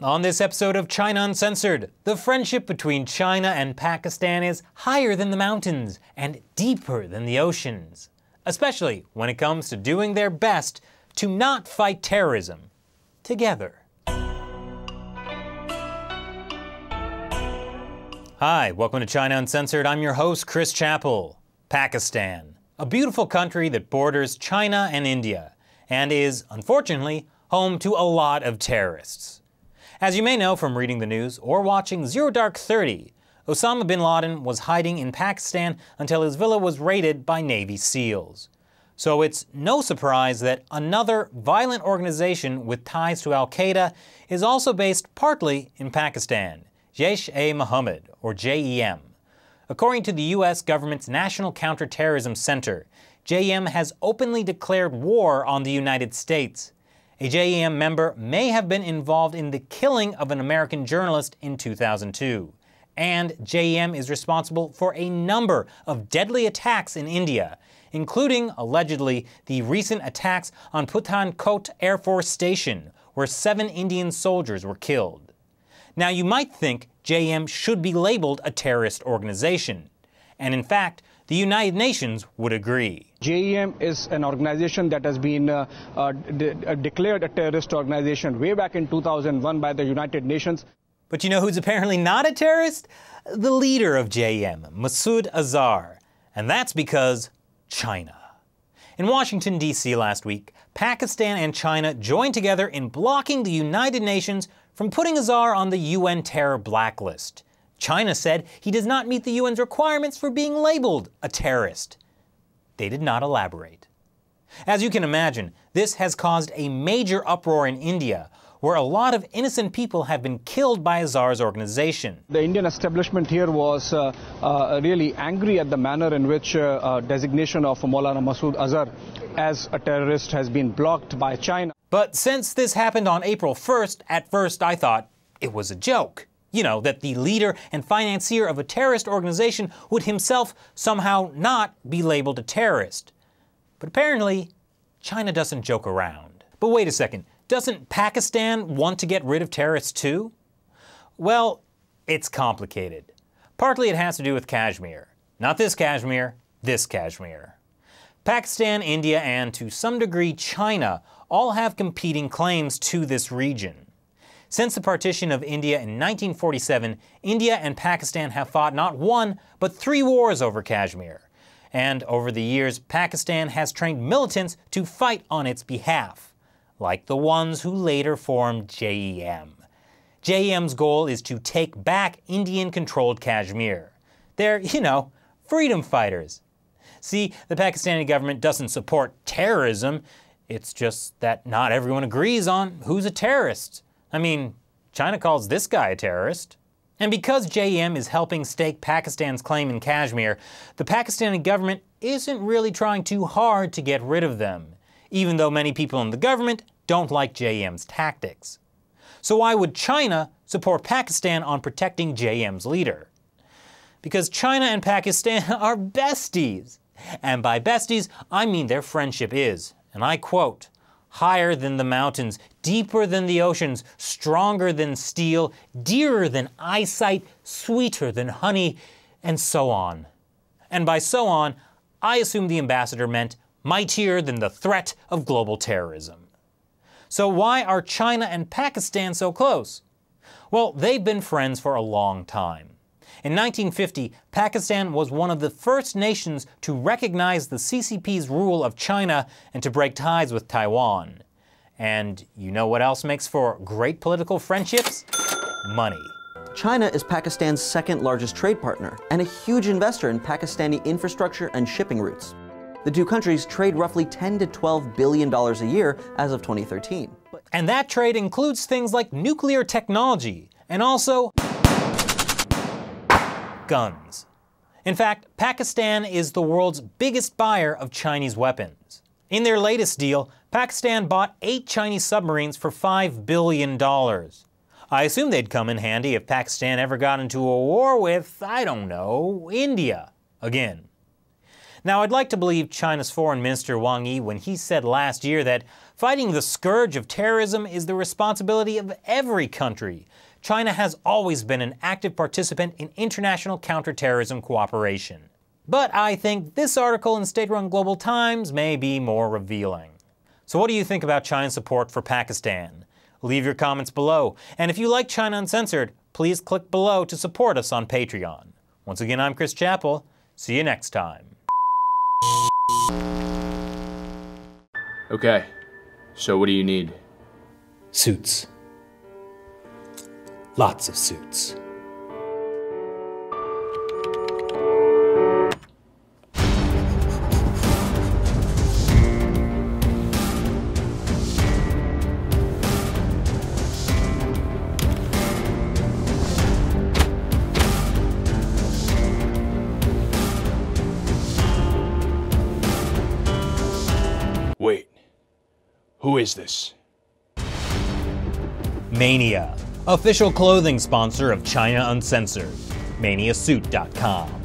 On this episode of China Uncensored, the friendship between China and Pakistan is higher than the mountains and deeper than the oceans, especially when it comes to doing their best to not fight terrorism together. Hi, welcome to China Uncensored. I'm your host, Chris Chappell. Pakistan, a beautiful country that borders China and India, and is, unfortunately, home to a lot of terrorists. As you may know from reading the news or watching Zero Dark 30, Osama bin Laden was hiding in Pakistan until his villa was raided by Navy SEALs. So it's no surprise that another violent organization with ties to Al-Qaeda is also based partly in Pakistan, jaish-e-mohammed, or JEM. According to the U.S. government's National Counterterrorism Center, JEM has openly declared war on the United States. A JEM member may have been involved in the killing of an American journalist in 2002. And JEM is responsible for a number of deadly attacks in India, including, allegedly, the recent attacks on Pathankot Air Force Station, where 7 Indian soldiers were killed. Now, you might think JEM should be labeled a terrorist organization. And in fact, the United Nations would agree. JEM is an organization that has been declared a terrorist organization way back in 2001 by the United Nations. But you know who's apparently not a terrorist? The leader of JEM, Masood Azhar. And that's because China. In Washington, D.C. last week, Pakistan and China joined together in blocking the United Nations from putting Azhar on the UN terror blacklist. China said he does not meet the UN's requirements for being labeled a terrorist. They did not elaborate. As you can imagine, this has caused a major uproar in India, where a lot of innocent people have been killed by Azhar's organization. The Indian establishment here was really angry at the manner in which designation of Maulana Masood Azhar as a terrorist has been blocked by China. But since this happened on April 1st, at first I thought it was a joke. You know, that the leader and financier of a terrorist organization would himself somehow not be labeled a terrorist. But apparently, China doesn't joke around. But wait a second, doesn't Pakistan want to get rid of terrorists too? Well, it's complicated. Partly it has to do with Kashmir. Not this Kashmir, this Kashmir. Pakistan, India, and to some degree China all have competing claims to this region. Since the partition of India in 1947, India and Pakistan have fought not one, but 3 wars over Kashmir. And over the years, Pakistan has trained militants to fight on its behalf, like the ones who later formed JEM. JEM's goal is to take back Indian-controlled Kashmir. They're, freedom fighters. See, the Pakistani government doesn't support terrorism. It's just that not everyone agrees on who's a terrorist. I mean, China calls this guy a terrorist. And because JEM is helping stake Pakistan's claim in Kashmir, the Pakistani government isn't really trying too hard to get rid of them, even though many people in the government don't like JEM's tactics. So why would China support Pakistan on protecting JEM's leader? Because China and Pakistan are besties. And by besties, I mean their friendship is, and I quote, higher than the mountains, deeper than the oceans, stronger than steel, dearer than eyesight, sweeter than honey, and so on. And by so on, I assume the ambassador meant mightier than the threat of global terrorism. So why are China and Pakistan so close? Well, they've been friends for a long time. In 1950, Pakistan was one of the first nations to recognize the CCP's rule of China and to break ties with Taiwan. And you know what else makes for great political friendships? Money. China is Pakistan's second largest trade partner and a huge investor in Pakistani infrastructure and shipping routes. The two countries trade roughly $10 to $12 billion a year as of 2013. And that trade includes things like nuclear technology and also guns. In fact, Pakistan is the world's biggest buyer of Chinese weapons. In their latest deal, Pakistan bought 8 Chinese submarines for $5 billion. I assume they'd come in handy if Pakistan ever got into a war with, I don't know, India again. Now, I'd like to believe China's Foreign Minister Wang Yi when he said last year that Fighting the scourge of terrorism is the responsibility of every country. China has always been an active participant in international counterterrorism cooperation. But I think this article in state-run Global Times may be more revealing. So what do you think about China's support for Pakistan? Leave your comments below, and if you like China Uncensored, please click below to support us on Patreon. Once again, I'm Chris Chappell. See you next time. Okay, so what do you need? Suits. Lots of suits. Wait, who is this? Mania, official clothing sponsor of China Uncensored. ManiaSuit.com.